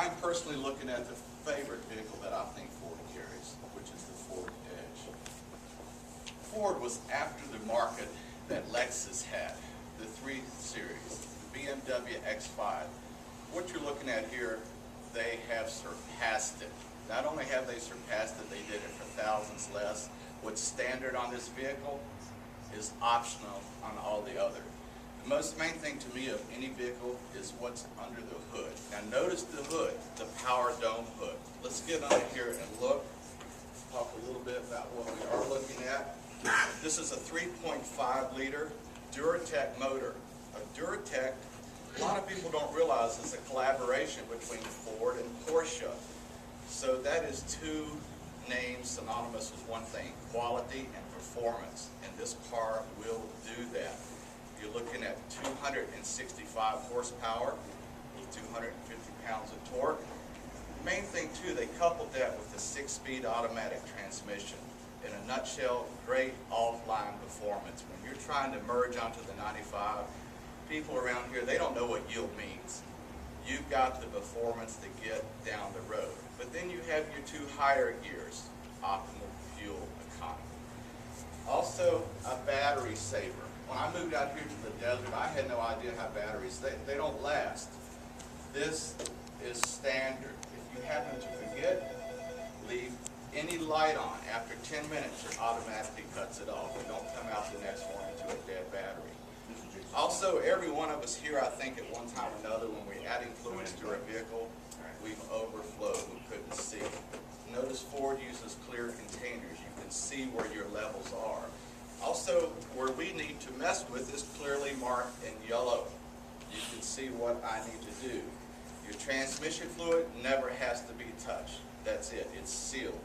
I'm personally looking at the favorite vehicle that I think Ford carries, which is the Ford Edge. Ford was after the market that Lexus had, the 3 Series, the BMW X5. What you're looking at here, they have surpassed it. Not only have they surpassed it, they did it for thousands less. What's standard on this vehicle is optional on all the other. The most main thing to me of any vehicle is what's under the hood. Now notice the hood, the power dome hood. Let's get under here and look, talk a little bit about what we are looking at. This is a 3.5 liter Duratec motor. A Duratec, a lot of people don't realize it's a collaboration between Ford and Porsche. So that is 2 names synonymous with one thing, quality and performance. And this car will do that. You're looking at 265 horsepower with 250 pounds of torque. Main thing too, they coupled that with a 6-speed automatic transmission. In a nutshell, great offline performance. When you're trying to merge onto the 95, people around here, they don't know what yield means. You've got the performance to get down the road. But then you have your 2 higher gears, optimal fuel economy. Also, a battery saver. When I moved out here to the desert, I had no idea how batteries, they don't last. This is standard. If you happen to forget, leave any light on. After 10 minutes, it automatically cuts it off. You don't come out the next morning to a dead battery. Also, every one of us here, I think at one time or another, when we're adding fluids to our vehicle, we've overflowed. We couldn't see. Notice Ford uses clear containers. You can see where your levels are. Also, where we need to mess with is clearly marked in yellow. You can see what I need to do. Your transmission fluid never has to be touched. That's it. It's sealed.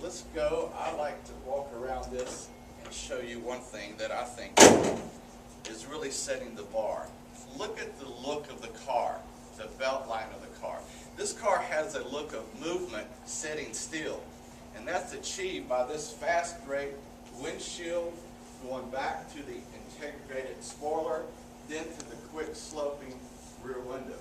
Let's go. I like to walk around this and show you one thing that I think is really setting the bar. Look at the look of the car, the belt line of the car. This car has a look of movement sitting still, and that's achieved by this fast brake windshield going back to the integrated spoiler, then to the quick sloping rear window.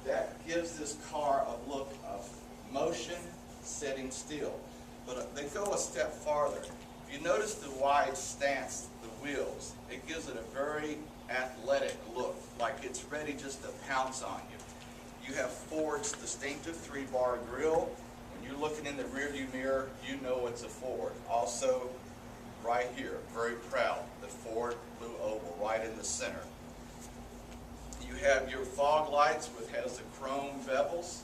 That gives this car a look of motion sitting still. But they go a step farther. If you notice the wide stance, the wheels, it gives it a very athletic look, like it's ready just to pounce on you. You have Ford's distinctive 3-bar grille. When you're looking in the rearview mirror, you know it's a Ford. Also, right here, very proud, the Ford blue oval right in the center. You have your fog lights, which has the chrome bezels.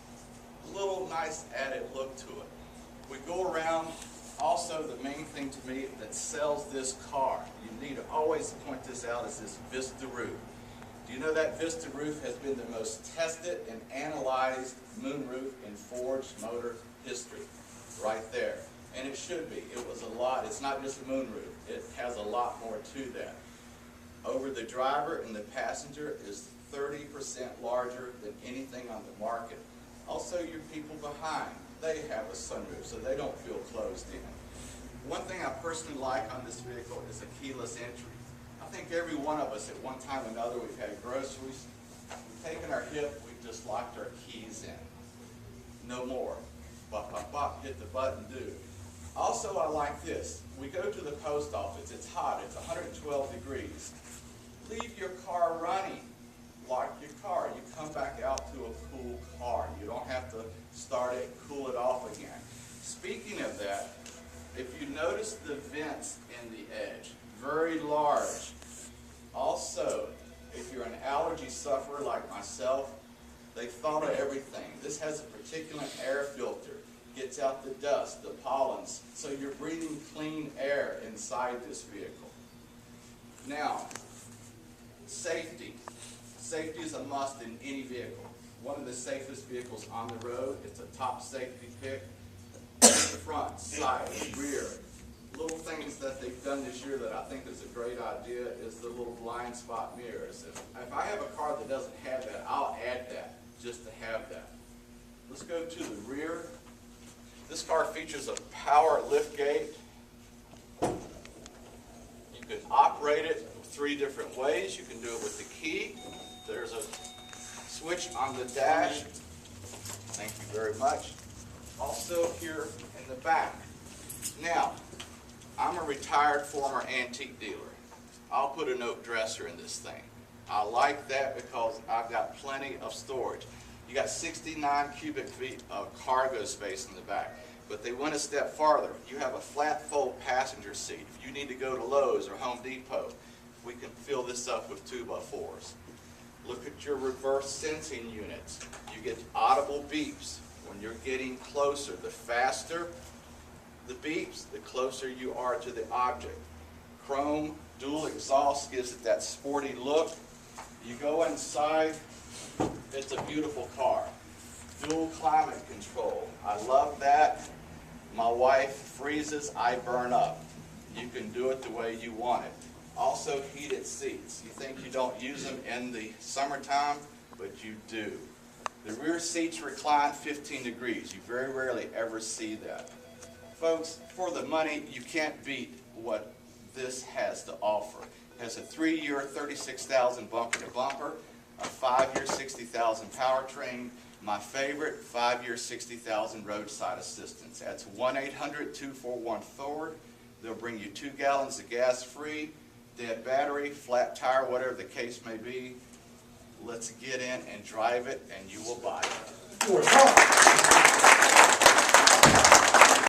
A little nice added look to it. We go around. Also, the main thing to me that sells this car, you need to always point this out, is this Vista roof. Do you know that Vista roof has been the most tested and analyzed moonroof in Ford's motor history? Right there. And it should be. It was a lot. It's not just a moonroof. It has a lot more to that. Over the driver and the passenger is 30% larger than anything on the market. Also, your people behind, they have a sunroof, so they don't feel closed in. One thing I personally like on this vehicle is a keyless entry. I think every one of us at one time or another, we've had groceries, we've taken our hip, we've just locked our keys in. No more. Bop, bop, bop, hit the button, do. Also, I like this. We go to the post office, it's hot, it's 112 degrees. Leave your car running. Lock your car. You come back out to a cool car. You don't have to start it, cool it off again. Speaking of that, if you notice the vents in the Edge, very large. Also, if you're an allergy sufferer like myself, they thought of everything. This has a particulate air filter. Gets out the dust, the pollens, so you're breathing clean air inside this vehicle. Now, safety. Safety is a must in any vehicle. One of the safest vehicles on the road. It's a top safety pick. Front, side, rear. Little things that they've done this year that I think is a great idea is the little blind spot mirrors. If I have a car that doesn't have that, I'll add that just to have that. Let's go to the rear. This car features a power lift gate. You can operate it 3 different ways. You can do it with the key. There's a switch on the dash. very much. Also here in the back. Now, I'm a retired former antique dealer. I'll put an oak dresser in this thing. I like that because I've got plenty of storage. You got 69 cubic feet of cargo space in the back. But they went a step farther. You have a flat fold passenger seat. If you need to go to Lowe's or Home Depot, we can fill this up with 2x4s. Look at your reverse sensing units. You get audible beeps when you're getting closer. The faster the beeps, the closer you are to the object. Chrome dual exhaust gives it that sporty look. You go inside, it's a beautiful car. Dual climate control. I love that. My wife freezes, I burn up. You can do it the way you want it. Also heated seats. You think you don't use them in the summertime, but you do. The rear seats recline 15 degrees. You very rarely ever see that. Folks, for the money, you can't beat what this has to offer. It has a 3-year, 36,000 bumper to bumper, a 5-year, 60,000 powertrain. My favorite, 5-year, 60,000 roadside assistance. That's 1-800-241-FORWARD. They'll bring you 2 gallons of gas free, dead battery, flat tire, whatever the case may be. Let's get in and drive it, and you will buy it.